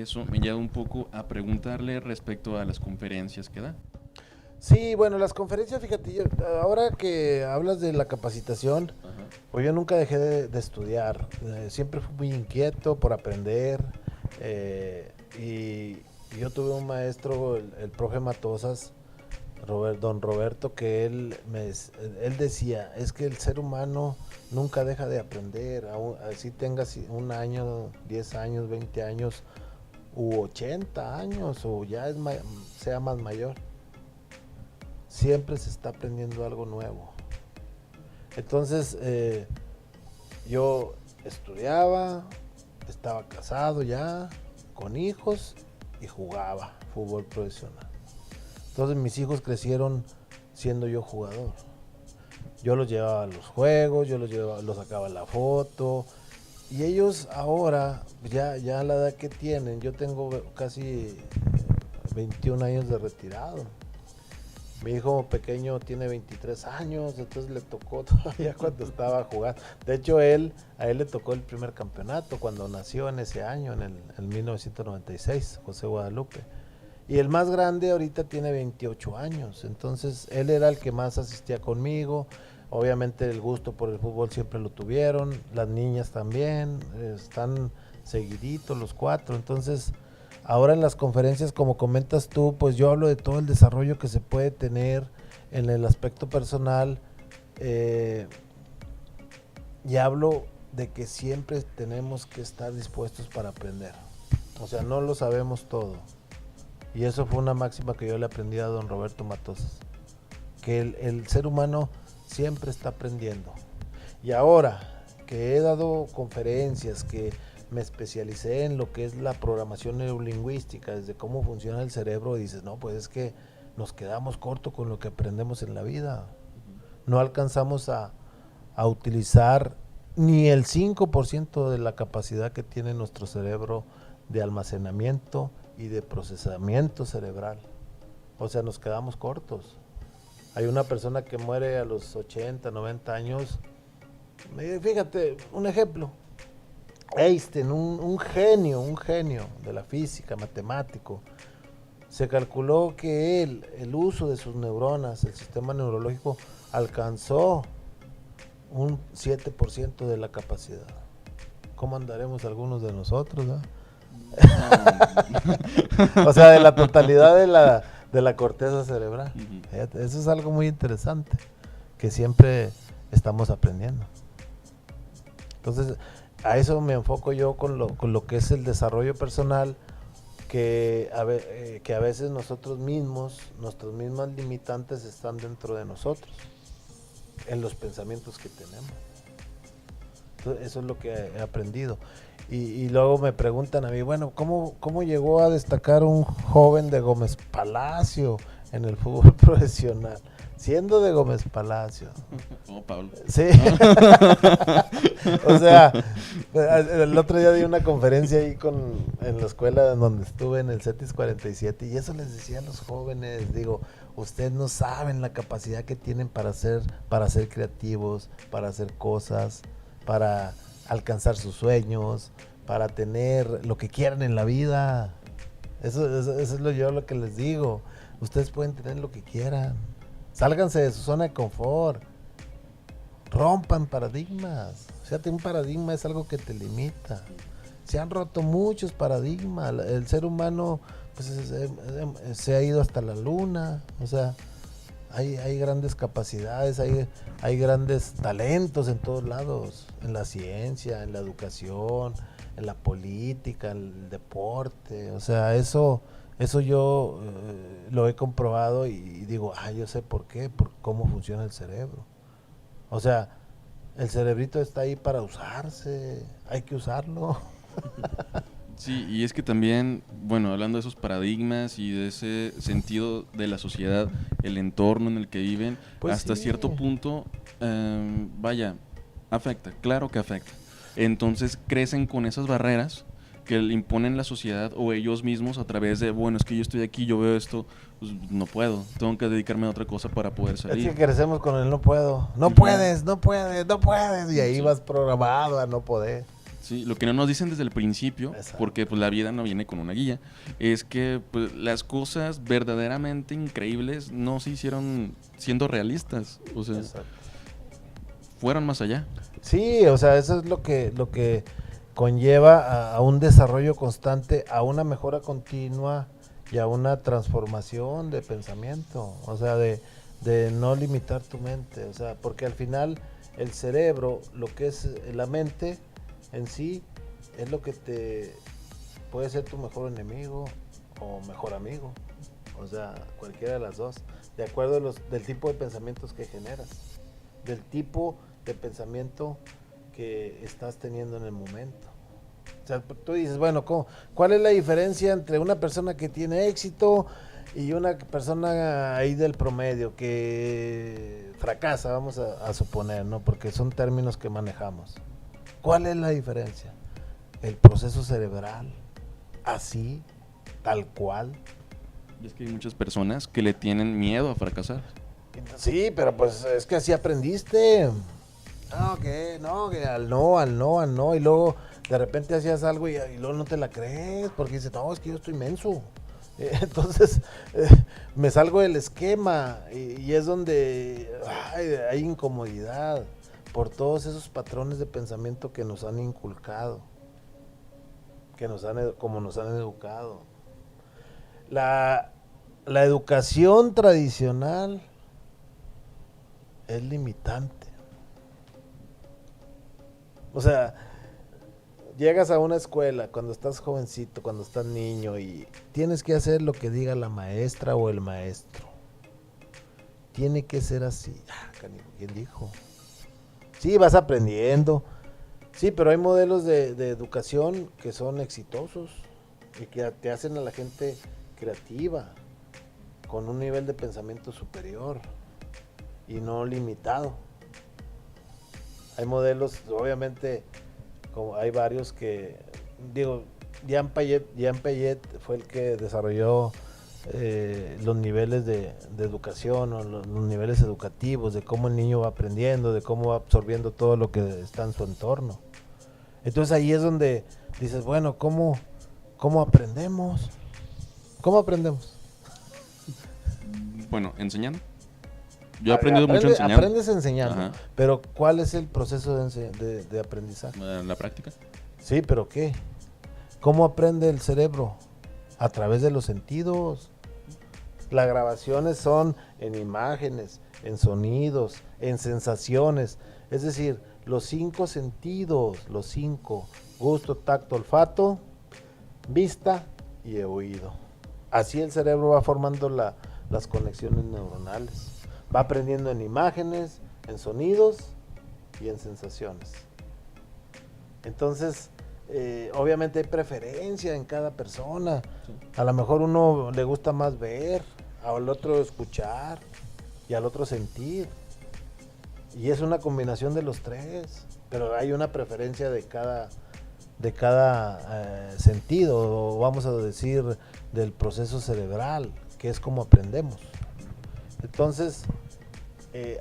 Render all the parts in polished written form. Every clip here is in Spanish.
eso me lleva un poco a preguntarle respecto a las conferencias que da. Sí, bueno, las conferencias, fíjate, ahora que hablas de la capacitación, Ajá. pues yo nunca dejé de estudiar, siempre fui muy inquieto por aprender, y yo tuve un maestro, el profe Matosas, don Roberto, que él decía, es que el ser humano nunca deja de aprender, así tengas un año, 10 años, 20 años, u 80 años, o ya sea más mayor. Siempre se está aprendiendo algo nuevo. Entonces, yo estudiaba, estaba casado ya, con hijos y jugaba fútbol profesional. Entonces mis hijos crecieron siendo yo jugador. Yo los llevaba a los juegos, los sacaba la foto. Y ellos ahora, ya a la edad que tienen, yo tengo casi 21 años de retirado. Mi hijo pequeño tiene 23 años, entonces le tocó todavía cuando estaba jugando. De hecho, a él le tocó el primer campeonato cuando nació en ese año, en 1996, José Guadalupe. Y el más grande ahorita tiene 28 años, entonces él era el que más asistía conmigo. Obviamente el gusto por el fútbol siempre lo tuvieron, las niñas también, están seguiditos los cuatro, entonces... Ahora en las conferencias, como comentas tú, pues yo hablo de todo el desarrollo que se puede tener en el aspecto personal, y hablo de que siempre tenemos que estar dispuestos para aprender. O sea, no lo sabemos todo. Y eso fue una máxima que yo le aprendí a don Roberto Matosas, que el ser humano siempre está aprendiendo. Y ahora que he dado conferencias, que me especialicé en lo que es la programación neurolingüística, desde cómo funciona el cerebro, y dices, no, pues es que nos quedamos cortos con lo que aprendemos en la vida. No alcanzamos a utilizar ni el 5% de la capacidad que tiene nuestro cerebro de almacenamiento y de procesamiento cerebral. O sea, nos quedamos cortos. Hay una persona que muere a los 80, 90 años. Fíjate, un ejemplo. Einstein, un genio de la física, matemático. Se calculó que el uso de sus neuronas, el sistema neurológico, alcanzó un 7% de la capacidad. ¿Cómo andaremos algunos de nosotros? O sea, de la totalidad de la corteza cerebral. Eso es algo muy interesante, que siempre estamos aprendiendo. Entonces, a eso me enfoco yo con lo que es el desarrollo personal, que a veces nosotros mismos, nuestras mismas limitantes están dentro de nosotros, en los pensamientos que tenemos. Entonces, eso es lo que he aprendido. Y luego me preguntan a mí, bueno, ¿cómo llegó a destacar un joven de Gómez Palacio en el fútbol profesional? Siendo de Gómez Palacio. Oh, Pablo. Sí. O sea, el otro día di una conferencia ahí en la escuela donde estuve, en el CETIS 47, y eso les decía a los jóvenes, digo, ustedes no saben la capacidad que tienen para ser creativos, para hacer cosas, para alcanzar sus sueños, para tener lo que quieran en la vida. Eso es lo que les digo. Ustedes pueden tener lo que quieran. Sálganse de su zona de confort. Rompan paradigmas. Fíjate, un paradigma es algo que te limita. Se han roto muchos paradigmas. El ser humano pues, se ha ido hasta la luna. O sea, hay grandes capacidades, hay grandes talentos en todos lados. En la ciencia, en la educación, en la política, en el deporte. O sea, eso yo lo he comprobado y digo, yo sé por qué, por cómo funciona el cerebro. O sea, el cerebrito está ahí para usarse, hay que usarlo. Sí, y es que también, bueno, hablando de esos paradigmas y de ese sentido de la sociedad, el entorno en el que viven, pues hasta sí. cierto punto, vaya, afecta, claro que afecta. Entonces crecen con esas barreras que le imponen la sociedad o ellos mismos a través de, bueno, es que yo estoy aquí, yo veo esto, pues no puedo, tengo que dedicarme a otra cosa para poder salir. Es que crecemos con el no puedo, no puedes, y ahí vas programado a no poder. Sí, lo que no nos dicen desde el principio, Exacto. porque pues la vida no viene con una guía, es que pues, las cosas verdaderamente increíbles no se hicieron siendo realistas, o sea, Exacto. fueron más allá. Sí, o sea, eso es lo que conlleva a un desarrollo constante, a una mejora continua y a una transformación de pensamiento, o sea, de no limitar tu mente, o sea, porque al final el cerebro, lo que es la mente en sí, es lo que te puede ser tu mejor enemigo o mejor amigo, o sea, cualquiera de las dos, de acuerdo a del tipo de pensamientos que generas, del tipo de pensamiento que estás teniendo en el momento. O sea, tú dices, bueno, ¿cuál es la diferencia entre una persona que tiene éxito y una persona ahí del promedio que fracasa, vamos a suponer, ¿no? Porque son términos que manejamos. ¿Cuál es la diferencia? El proceso cerebral, así, tal cual. Y es que hay muchas personas que le tienen miedo a fracasar. Sí, pero pues es que así aprendiste. No, que al no, y luego de repente hacías algo y luego no te la crees, porque dices, no, es que yo estoy menso. Entonces, me salgo del esquema y es donde hay incomodidad por todos esos patrones de pensamiento que nos han inculcado, como nos han educado. La educación tradicional es limitante. O sea, llegas a una escuela cuando estás jovencito, cuando estás niño y tienes que hacer lo que diga la maestra o el maestro. Tiene que ser así. ¿Quién dijo? Sí, vas aprendiendo. Sí, pero hay modelos de educación que son exitosos y que te hacen a la gente creativa, con un nivel de pensamiento superior y no limitado. Hay modelos, obviamente, como hay varios que, digo, Jean Piaget fue el que desarrolló los niveles de educación o los niveles educativos, de cómo el niño va aprendiendo, de cómo va absorbiendo todo lo que está en su entorno. Entonces ahí es donde dices, bueno, ¿cómo aprendemos? ¿Cómo aprendemos? Bueno, enseñando. Yo he aprendido mucho enseñando. Aprendes enseñando, Ajá. pero ¿cuál es el proceso de aprendizaje? La práctica. Sí, pero ¿qué? ¿Cómo aprende el cerebro? A través de los sentidos. Las grabaciones son en imágenes, en sonidos, en sensaciones. Es decir, los 5 sentidos, los 5, gusto, tacto, olfato, vista y oído. Así el cerebro va formando las conexiones neuronales. Va aprendiendo en imágenes, en sonidos y en sensaciones. Entonces, obviamente hay preferencia en cada persona. Sí. A lo mejor uno le gusta más ver, al otro escuchar y al otro sentir. Y es una combinación de los tres, pero hay una preferencia de cada sentido, o vamos a decir del proceso cerebral, que es como aprendemos. Entonces,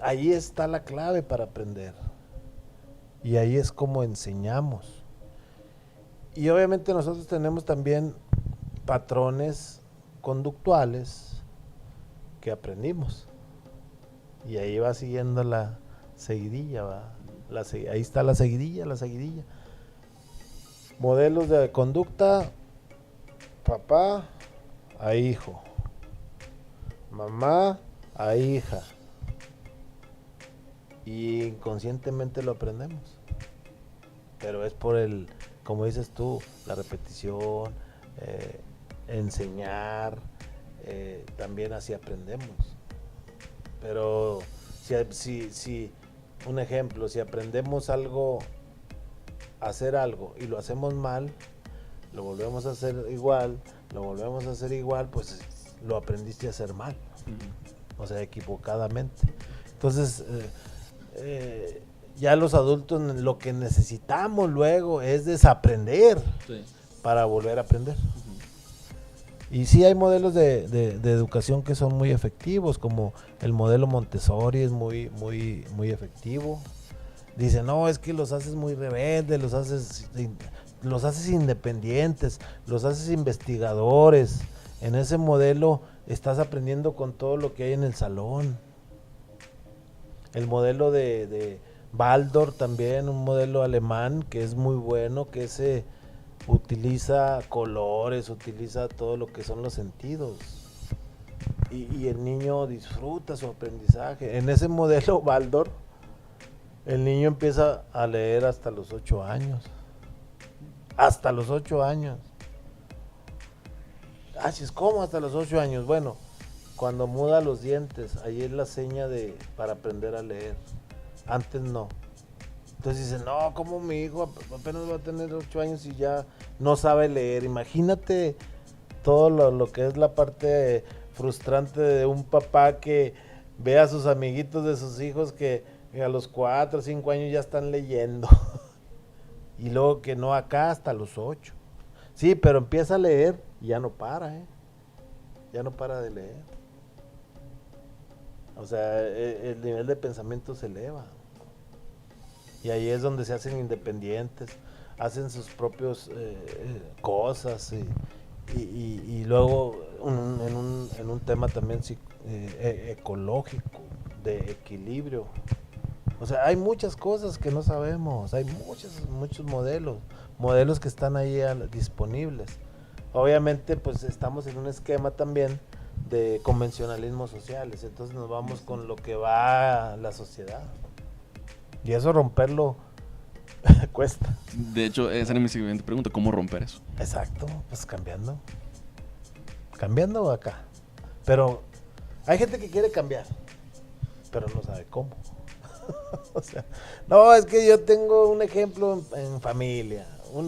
ahí está la clave para aprender. Y ahí es como enseñamos. Y obviamente nosotros tenemos también patrones conductuales que aprendimos. Y ahí va siguiendo la seguidilla, ¿va? Ahí está la seguidilla. Modelos de conducta, papá a hijo, mamá a hija. Y inconscientemente lo aprendemos. Pero es por como dices tú, la repetición, enseñar, también así aprendemos. Pero si un ejemplo, si aprendemos hacer algo y lo hacemos mal, lo volvemos a hacer igual, pues lo aprendiste a hacer mal. O sea, equivocadamente. Entonces, ya los adultos lo que necesitamos luego es desaprender, sí, para volver a aprender. Y sí hay modelos de educación que son muy efectivos, como el modelo Montessori es muy efectivo. Dice, no, es que los haces muy rebeldes, los haces independientes, los haces investigadores. En ese modelo estás aprendiendo con todo lo que hay en el salón. El modelo de Baldor también, un modelo alemán que es muy bueno, que se utiliza colores, utiliza todo lo que son los sentidos. Y el niño disfruta su aprendizaje. En ese modelo Baldor, el niño empieza a leer hasta los 8 años. Hasta los 8 años. Así es como hasta los 8 años. Bueno, cuando muda los dientes, ahí es la seña para aprender a leer. Antes no. Entonces dicen, no, ¿cómo mi hijo apenas va a tener 8 años y ya no sabe leer? Imagínate todo lo que es la parte frustrante de un papá que ve a sus amiguitos de sus hijos que a los 4 o 5 años ya están leyendo. Y luego que no, acá hasta los 8. Sí, pero empieza a leer y ya no para, ya no para de leer. O sea, el nivel de pensamiento se eleva. Y ahí es donde se hacen independientes, hacen sus propios cosas. Y luego en un tema también ecológico, de equilibrio. O sea, hay muchas cosas que no sabemos, hay muchos modelos que están ahí disponibles. Obviamente, pues estamos en un esquema también de convencionalismos sociales, entonces nos vamos con lo que va la sociedad. Y eso romperlo cuesta. De hecho, esa era mi siguiente pregunta, ¿cómo romper eso? Exacto, pues cambiando. Cambiando acá. Pero hay gente que quiere cambiar, pero no sabe cómo. O sea, no, es que yo tengo un ejemplo en familia, un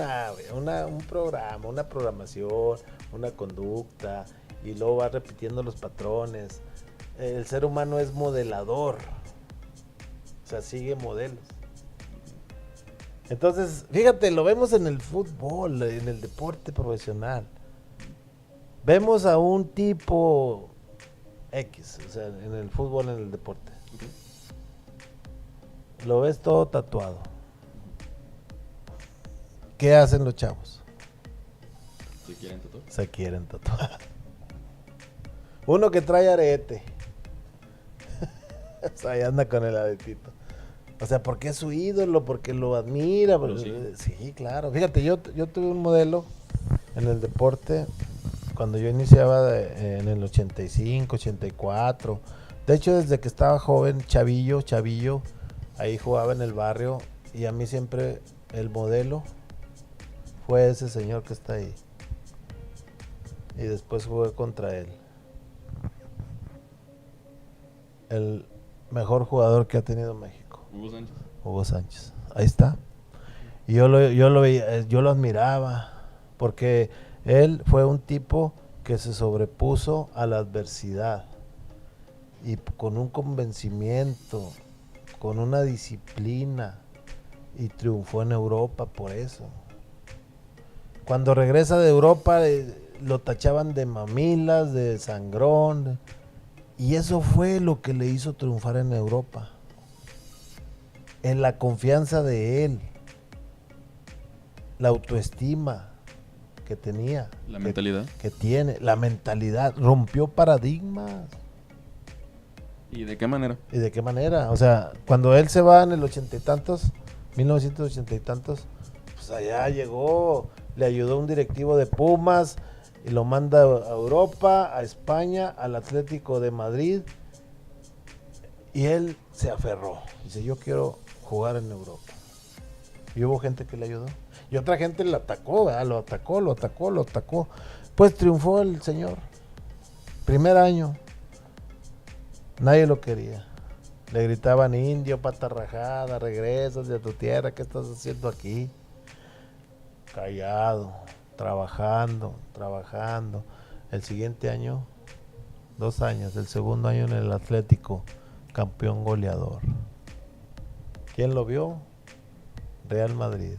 programa, una programación, una conducta, y luego va repitiendo los patrones. El ser humano es modelador, o sea, sigue modelos. Entonces, fíjate, lo vemos en el fútbol, en el deporte profesional. Vemos a un tipo X, o sea, en el fútbol, en el deporte. Lo ves todo tatuado. ¿Qué hacen los chavos? Se quieren tatuar. Uno que trae arete. O sea, ahí anda con el aretito. O sea, porque es su ídolo, porque lo admira. Porque, sí, claro. Fíjate, yo tuve un modelo en el deporte cuando yo iniciaba en el 85, 84. De hecho, desde que estaba joven, chavillo, ahí jugaba en el barrio, y a mí siempre el modelo fue ese señor que está ahí. Y después jugué contra él. El mejor jugador que ha tenido México. Hugo Sánchez. Ahí está. Y yo lo veía, yo lo admiraba, porque él fue un tipo que se sobrepuso a la adversidad y con un convencimiento, con una disciplina, y triunfó en Europa por eso. Cuando regresa de Europa lo tachaban de mamilas, de sangrón, y eso fue lo que le hizo triunfar en Europa. En la confianza de él, la autoestima que tenía, la mentalidad que tiene, la mentalidad, rompió paradigmas. ¿Y de qué manera? ¿Y de qué manera? O sea, cuando él se va en el 80 y tantos, 1980 y tantos, pues allá llegó, le ayudó un directivo de Pumas y lo manda a Europa, a España, al Atlético de Madrid, y él se aferró. Dice, yo quiero jugar en Europa. Y hubo gente que le ayudó. Y otra gente le atacó, ¿verdad? Lo atacó. Pues triunfó el señor. Primer año. Nadie lo quería. Le gritaban, indio, pata rajada, regresas de tu tierra, ¿qué estás haciendo aquí? Callado, trabajando. El siguiente año, 2 años, el segundo año en el Atlético, campeón goleador. ¿Quién lo vio? Real Madrid.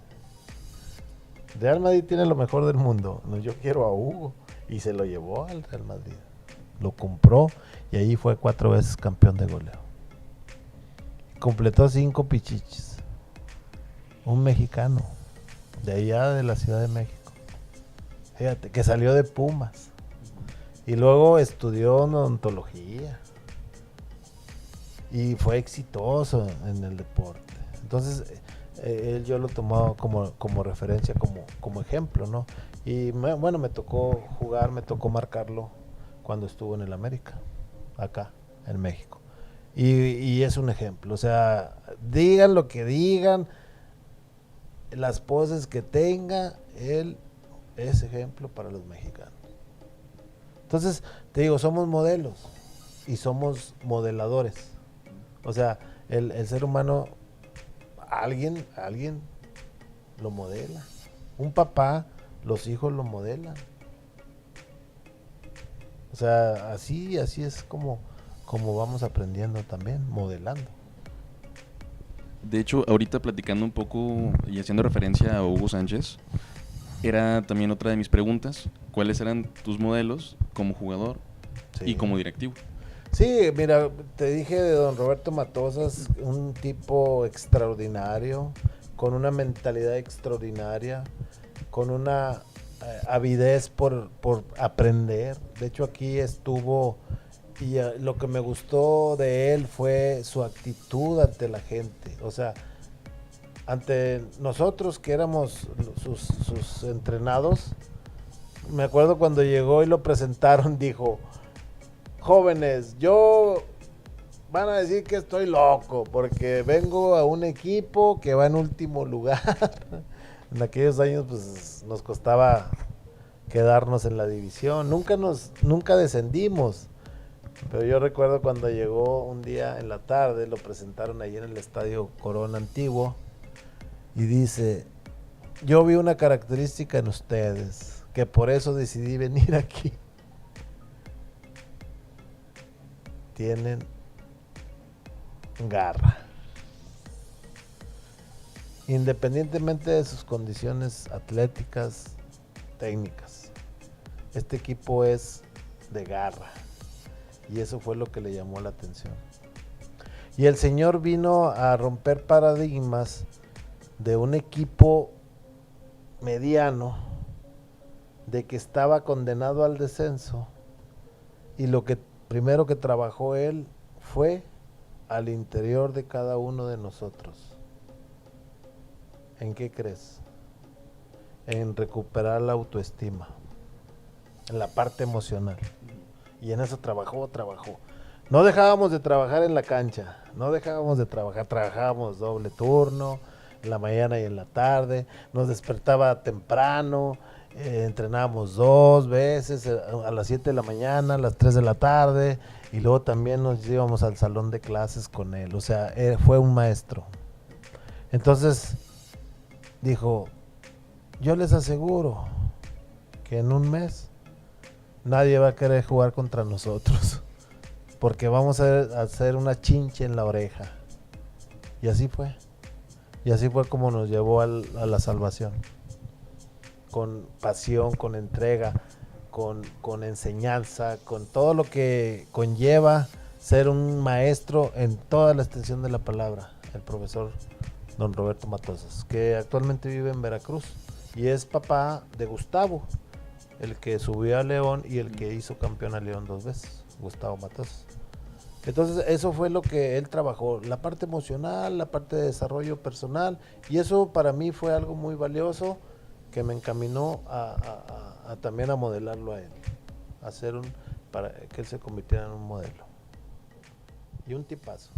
Real Madrid tiene lo mejor del mundo. No, yo quiero a Hugo. Y se lo llevó al Real Madrid. Lo compró y ahí fue 4 veces campeón de goleo. Completó 5 pichichis. un mexicano de allá de la Ciudad de México. Fíjate, que salió de Pumas y luego estudió odontología y fue exitoso en el deporte. Entonces, él yo lo tomaba como referencia, como ejemplo, ¿no? Y bueno, me tocó jugar, me tocó marcarlo cuando estuvo en el América, acá, en México. Y es un ejemplo, o sea, digan lo que digan, las poses que tenga, él es ejemplo para los mexicanos. Entonces, te digo, somos modelos y somos modeladores. O sea, el ser humano, alguien lo modela. Un papá, los hijos lo modelan. O sea, así es como vamos aprendiendo también, modelando. De hecho, ahorita platicando un poco y haciendo referencia a Hugo Sánchez, era también otra de mis preguntas. ¿Cuáles eran tus modelos como jugador y como directivo? Sí, mira, te dije de don Roberto Matosas, un tipo extraordinario, con una mentalidad extraordinaria, con una avidez por aprender. De hecho, aquí estuvo y lo que me gustó de él fue su actitud ante la gente. O sea, ante nosotros que éramos sus entrenados, me acuerdo cuando llegó y lo presentaron, dijo: jóvenes, yo van a decir que estoy loco porque vengo a un equipo que va en último lugar. En aquellos años pues nos costaba quedarnos en la división, nunca descendimos. Pero yo recuerdo cuando llegó un día en la tarde, lo presentaron ahí en el Estadio Corona Antiguo y dice: yo vi una característica en ustedes, que por eso decidí venir aquí. Tienen garra. Independientemente de sus condiciones atléticas, técnicas, este equipo es de garra. Y eso fue lo que le llamó la atención. Y el señor vino a romper paradigmas de un equipo mediano, de que estaba condenado al descenso, y lo que primero que trabajó él fue al interior de cada uno de nosotros. ¿En qué crees? En recuperar la autoestima, en la parte emocional. Y en eso trabajó. No dejábamos de trabajar en la cancha, trabajábamos doble turno, en la mañana y en la tarde, nos despertaba temprano, entrenábamos 2 veces, a las 7 de la mañana, a las 3 de la tarde, y luego también nos íbamos al salón de clases con él. O sea, fue un maestro. Entonces dijo: yo les aseguro que en un mes nadie va a querer jugar contra nosotros, porque vamos a hacer una chinche en la oreja. Y así fue. Y así fue como nos llevó a la salvación. Con pasión, con entrega, con enseñanza, con todo lo que conlleva ser un maestro en toda la extensión de la palabra, el profesor don Roberto Matosas, que actualmente vive en Veracruz y es papá de Gustavo, el que subió a León y el que hizo campeón a León 2 veces, Gustavo Matosas. Entonces eso fue lo que él trabajó, la parte emocional, la parte de desarrollo personal, y eso para mí fue algo muy valioso que me encaminó a también a modelarlo a él, para que él se convirtiera en un modelo y un tipazo.